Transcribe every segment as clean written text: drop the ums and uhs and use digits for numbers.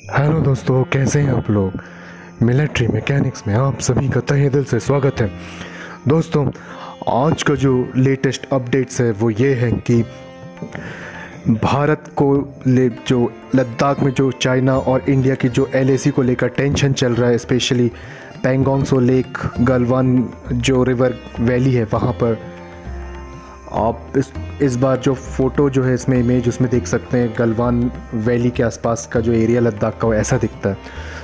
Hello दोस्तों, कैसे हैं आप लोग। मिलिट्री मैकेनिक्स में आप सभी का तहे दिल से स्वागत है। दोस्तों, आज का जो लेटेस्ट अपडेट्स है वो ये है कि भारत को जो लद्दाख में जो चाइना और इंडिया की जो एलएसी को लेकर टेंशन चल रहा है, स्पेशली पैंगोंग सो लेक गलवान जो रिवर वैली है वहाँ पर आप इस बार जो फ़ोटो जो है इसमें इमेज उसमें देख सकते हैं गलवान वैली के आसपास का जो एरिया लद्दाख का वो ऐसा दिखता है।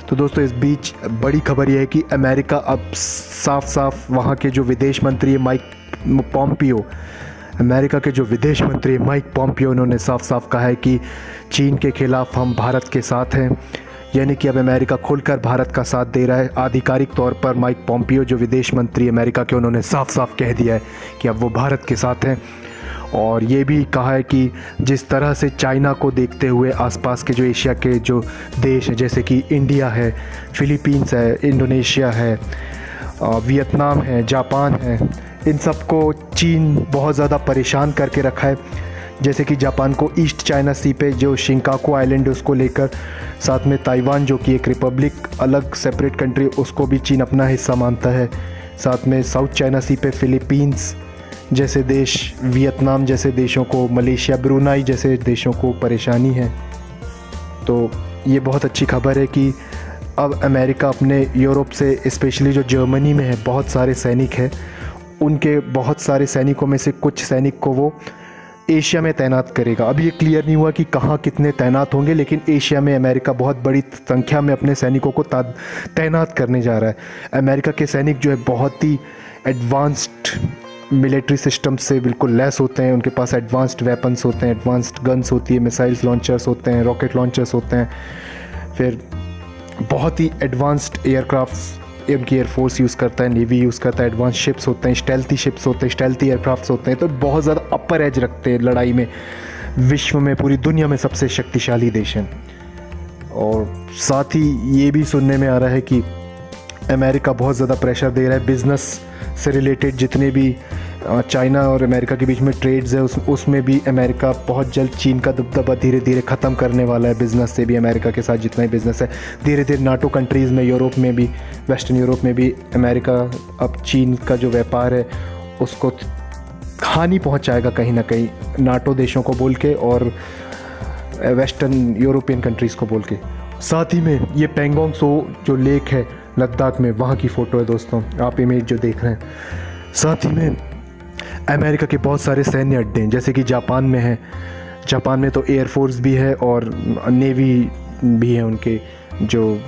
तो दोस्तों, इस बीच बड़ी खबर यह है कि अमेरिका अब साफ साफ वहाँ के जो विदेश मंत्री माइक पॉम्पियो अमेरिका के जो विदेश मंत्री माइक पॉम्पियो उन्होंने साफ साफ कहा है कि चीन के खिलाफ हम भारत के साथ हैं। यानी कि अब अमेरिका खुलकर भारत का साथ दे रहा है। आधिकारिक तौर पर माइक पॉम्पियो जो विदेश मंत्री अमेरिका के उन्होंने साफ साफ कह दिया है कि अब वो भारत के साथ हैं। और ये भी कहा है कि जिस तरह से चाइना को देखते हुए आसपास के जो एशिया के जो देश हैं जैसे कि इंडिया है, फिलीपींस है, इंडोनेशिया है, वियतनाम है, जापान है, इन सबको चीन बहुत ज़्यादा परेशान करके रखा है। जैसे कि जापान को ईस्ट चाइना सी पे जो शिंकाकू आइलैंड है उसको लेकर, साथ में ताइवान जो कि एक रिपब्लिक अलग सेपरेट कंट्री उसको भी चीन अपना हिस्सा मानता है। साथ में साउथ चाइना सी पे फिलीपींस जैसे देश, वियतनाम जैसे देशों को, मलेशिया, ब्रुनाई जैसे देशों को परेशानी है। तो ये बहुत अच्छी खबर है कि अब अमेरिका अपने यूरोप से, स्पेशली जो जर्मनी में है बहुत सारे सैनिक हैं, उनके बहुत सारे सैनिकों में से कुछ सैनिक को वो एशिया में तैनात करेगा। अभी ये क्लियर नहीं हुआ कि कहाँ कितने तैनात होंगे, लेकिन एशिया में अमेरिका बहुत बड़ी संख्या में अपने सैनिकों को तैनात करने जा रहा है। अमेरिका के सैनिक जो है बहुत ही एडवांस्ड मिलिट्री सिस्टम से बिल्कुल लेस होते हैं। उनके पास एडवांस्ड वेपन्स होते हैं, एडवांस्ड गन्स होती है, मिसाइल्स लॉन्चर्स होते हैं, रॉकेट लॉन्चर्स होते हैं, फिर बहुत ही एडवांस्ड एयरक्राफ्ट उनकी एयरफोर्स यूज़ करता है, नेवी यूज़ करता है, एडवांस शिप्स होते हैं, स्टेल्थी शिप्स होते हैं, स्टेल्थी एयरक्राफ्ट्स होते हैं। तो बहुत ज़्यादा अपर एज रखते हैं लड़ाई में। विश्व में, पूरी दुनिया में सबसे शक्तिशाली देश हैं। और साथ ही ये भी सुनने में आ रहा है कि अमेरिका बहुत ज़्यादा प्रेशर दे रहा है बिज़नेस से रिलेटेड। जितने भी चाइना और अमेरिका के बीच में ट्रेड्स है उसमें भी अमेरिका बहुत जल्द चीन का दबदबा धीरे धीरे ख़त्म करने वाला है। बिज़नेस से भी अमेरिका के साथ जितना ही बिज़नेस है, धीरे धीरे नाटो कंट्रीज़ में, यूरोप में भी, वेस्टर्न यूरोप में भी अमेरिका अब चीन का जो व्यापार है उसको हानि पहुंचाएगा कहीं ना कहीं, नाटो देशों को बोल के और वेस्टर्न यूरोपियन कंट्रीज़ को बोल के। साथ ही में ये पैंगोंग सो जो लेक है लद्दाख में, वहाँ की फ़ोटो है दोस्तों, आप इमेज जो देख रहे हैं। साथ ही में अमेरिका के बहुत सारे सैन्य अड्डे हैं, जैसे कि जापान में है। जापान में तो एयरफोर्स भी है और नेवी भी है, उनके जो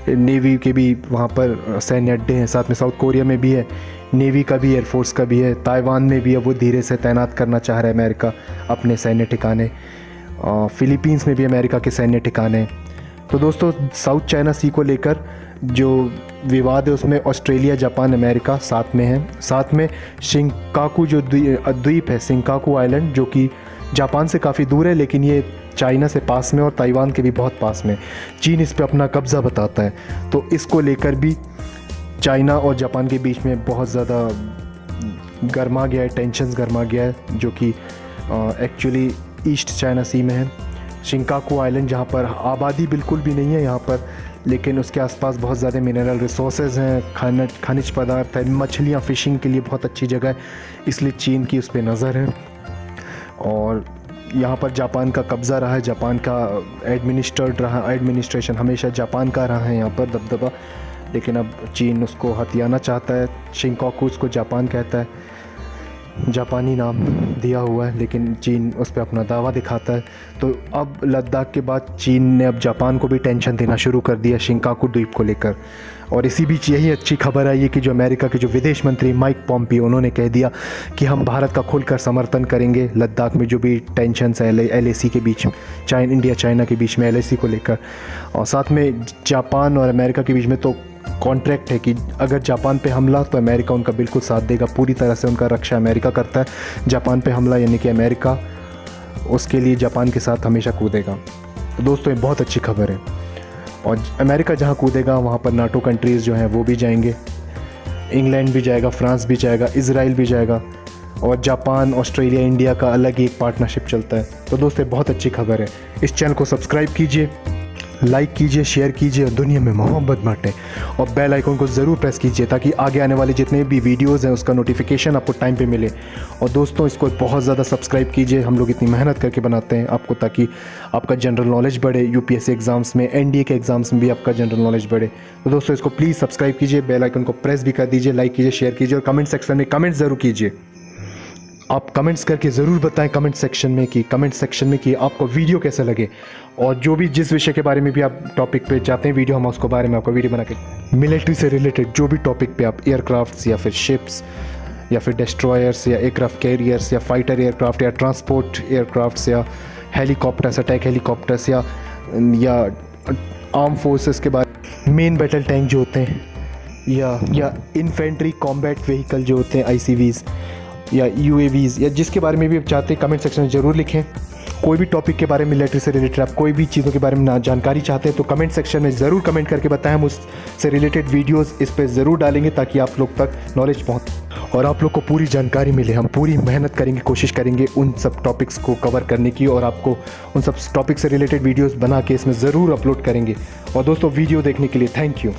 नेवी के भी वहाँ पर सैन्य अड्डे हैं। साथ में साउथ कोरिया में भी है, नेवी का भी, एयरफोर्स का भी है। ताइवान में भी है, वो धीरे से तैनात करना चाह रहा है अमेरिका अपने सैन्य ठिकाने। फिलीपींस में भी अमेरिका के सैन्य ठिकाने। तो दोस्तों, साउथ चाइना सी को लेकर जो विवाद है उसमें ऑस्ट्रेलिया, जापान, अमेरिका साथ में है। साथ में शिंकाकू जो द्वीप है, शिंकाकू आइलैंड, जो कि जापान से काफ़ी दूर है लेकिन ये चाइना से पास में और ताइवान के भी बहुत पास में। चीन इस पे अपना कब्ज़ा बताता है, तो इसको लेकर भी चाइना और जापान के बीच में बहुत ज़्यादा गर्मा गया है, टेंशन्स गर्मा गया है, जो कि एक्चुअली ईस्ट चाइना सी में है। शिंकाकू आइलैंड जहाँ पर आबादी बिल्कुल भी नहीं है यहाँ पर, लेकिन उसके आसपास बहुत ज़्यादा मिनरल रिसोर्सेज हैं, खनिज पदार्थ है, मछलियाँ, फ़िशिंग के लिए बहुत अच्छी जगह है, इसलिए चीन की उस पर नज़र है। और यहाँ पर जापान का कब्ज़ा रहा है, जापान का एडमिनिस्ट्रेशन हमेशा जापान का रहा है यहाँ पर दबदबा, लेकिन अब चीन उसको हथियाना चाहता है। शिंकाकू उसको जापान कहता है, जापानी नाम दिया हुआ है, लेकिन चीन उस पर अपना दावा दिखाता है। तो अब लद्दाख के बाद चीन ने अब जापान को भी टेंशन देना शुरू कर दिया शिंकाकू द्वीप को लेकर। और इसी बीच यही अच्छी खबर आई है कि जो अमेरिका के जो विदेश मंत्री माइक पॉम्पियो उन्होंने कह दिया कि हम भारत का खुलकर समर्थन करेंगे लद्दाख में जो भी टेंशन्स है एलएसी के बीच में, इंडिया चाइना के बीच में एलएसी को लेकर। और साथ में जापान और अमेरिका के बीच में तो कॉन्ट्रैक्ट है कि अगर जापान पे हमला तो अमेरिका उनका बिल्कुल साथ देगा, पूरी तरह से उनका रक्षा अमेरिका करता है। जापान पे हमला यानी कि अमेरिका उसके लिए जापान के साथ हमेशा कूदेगा। तो दोस्तों, ये बहुत अच्छी खबर है। और अमेरिका जहाँ कूदेगा वहाँ पर नाटो कंट्रीज़ जो हैं वो भी जाएंगे, इंग्लैंड भी जाएगा, फ्रांस भी जाएगा, इजराइल भी जाएगा, और जापान, ऑस्ट्रेलिया, इंडिया का अलग ही एक पार्टनरशिप चलता है। तो दोस्तों, बहुत अच्छी खबर है। इस चैनल को सब्सक्राइब कीजिए, लाइक कीजिए, शेयर कीजिए और दुनिया में मोहब्बत बांटें। और बेल आइकन को ज़रूर प्रेस कीजिए ताकि आगे आने वाले जितने भी वीडियोज़ हैं उसका नोटिफिकेशन आपको टाइम पे मिले। और दोस्तों इसको बहुत ज़्यादा सब्सक्राइब कीजिए, हम लोग इतनी मेहनत करके बनाते हैं आपको, ताकि आपका जनरल नॉलेज बढ़े, यूपीएससी एग्ज़ाम्स में, एनडीए के एग्ज़ाम्स में भी आपका जनरल नॉलेज बढ़े। तो दोस्तों इसको प्लीज़ सब्सक्राइब कीजिए, बेल आइकन को प्रेस भी कर दीजिए, लाइक कीजिए, शेयर कीजिए और कमेंट सेक्शन में कमेंट ज़रूर कीजिए। आप कमेंट्स करके ज़रूर बताएं कमेंट सेक्शन में कि आपको वीडियो कैसा लगे, और जो भी जिस विषय के बारे में भी आप टॉपिक पे चाहते हैं वीडियो, हम उसको बारे में आपको वीडियो बना के, मिलिट्री से रिलेटेड जो भी टॉपिक पे आप, एयरक्राफ्ट्स या फिर शिप्स या फिर डिस्ट्रॉयर्स या एयरक्राफ्ट कैरियर्स या फाइटर एयरक्राफ्ट या ट्रांसपोर्ट एयरक्राफ्ट्स या हेलीकॉप्टर्स, अटैक हेलीकॉप्टर्स या आर्म फोर्सेस के बारे, मेन बैटल टैंक जो होते हैं, या इन्फेंट्री कॉम्बैट व्हीकल जो होते हैं, आईसीवीज़ या यूएवीज़, या जिसके बारे में भी आप चाहते हैं कमेंट सेक्शन में ज़रूर लिखें। कोई भी टॉपिक के बारे में, मिलिट्री से रिलेटेड आप कोई भी चीज़ों के बारे में जानकारी चाहते हैं तो कमेंट सेक्शन में ज़रूर कमेंट करके बताएं, हम उससे रिलेटेड वीडियोस इस पर ज़रूर डालेंगे ताकि आप लोग तक नॉलेज पहुँचे और आप लोग को पूरी जानकारी मिले। हम पूरी मेहनत करेंगे, कोशिश करेंगे उन सब टॉपिक्स को कवर करने की, और आपको उन सब टॉपिक से रिलेटेड वीडियोज़ बना के इसमें ज़रूर अपलोड करेंगे। और दोस्तों वीडियो देखने के लिए थैंक यू।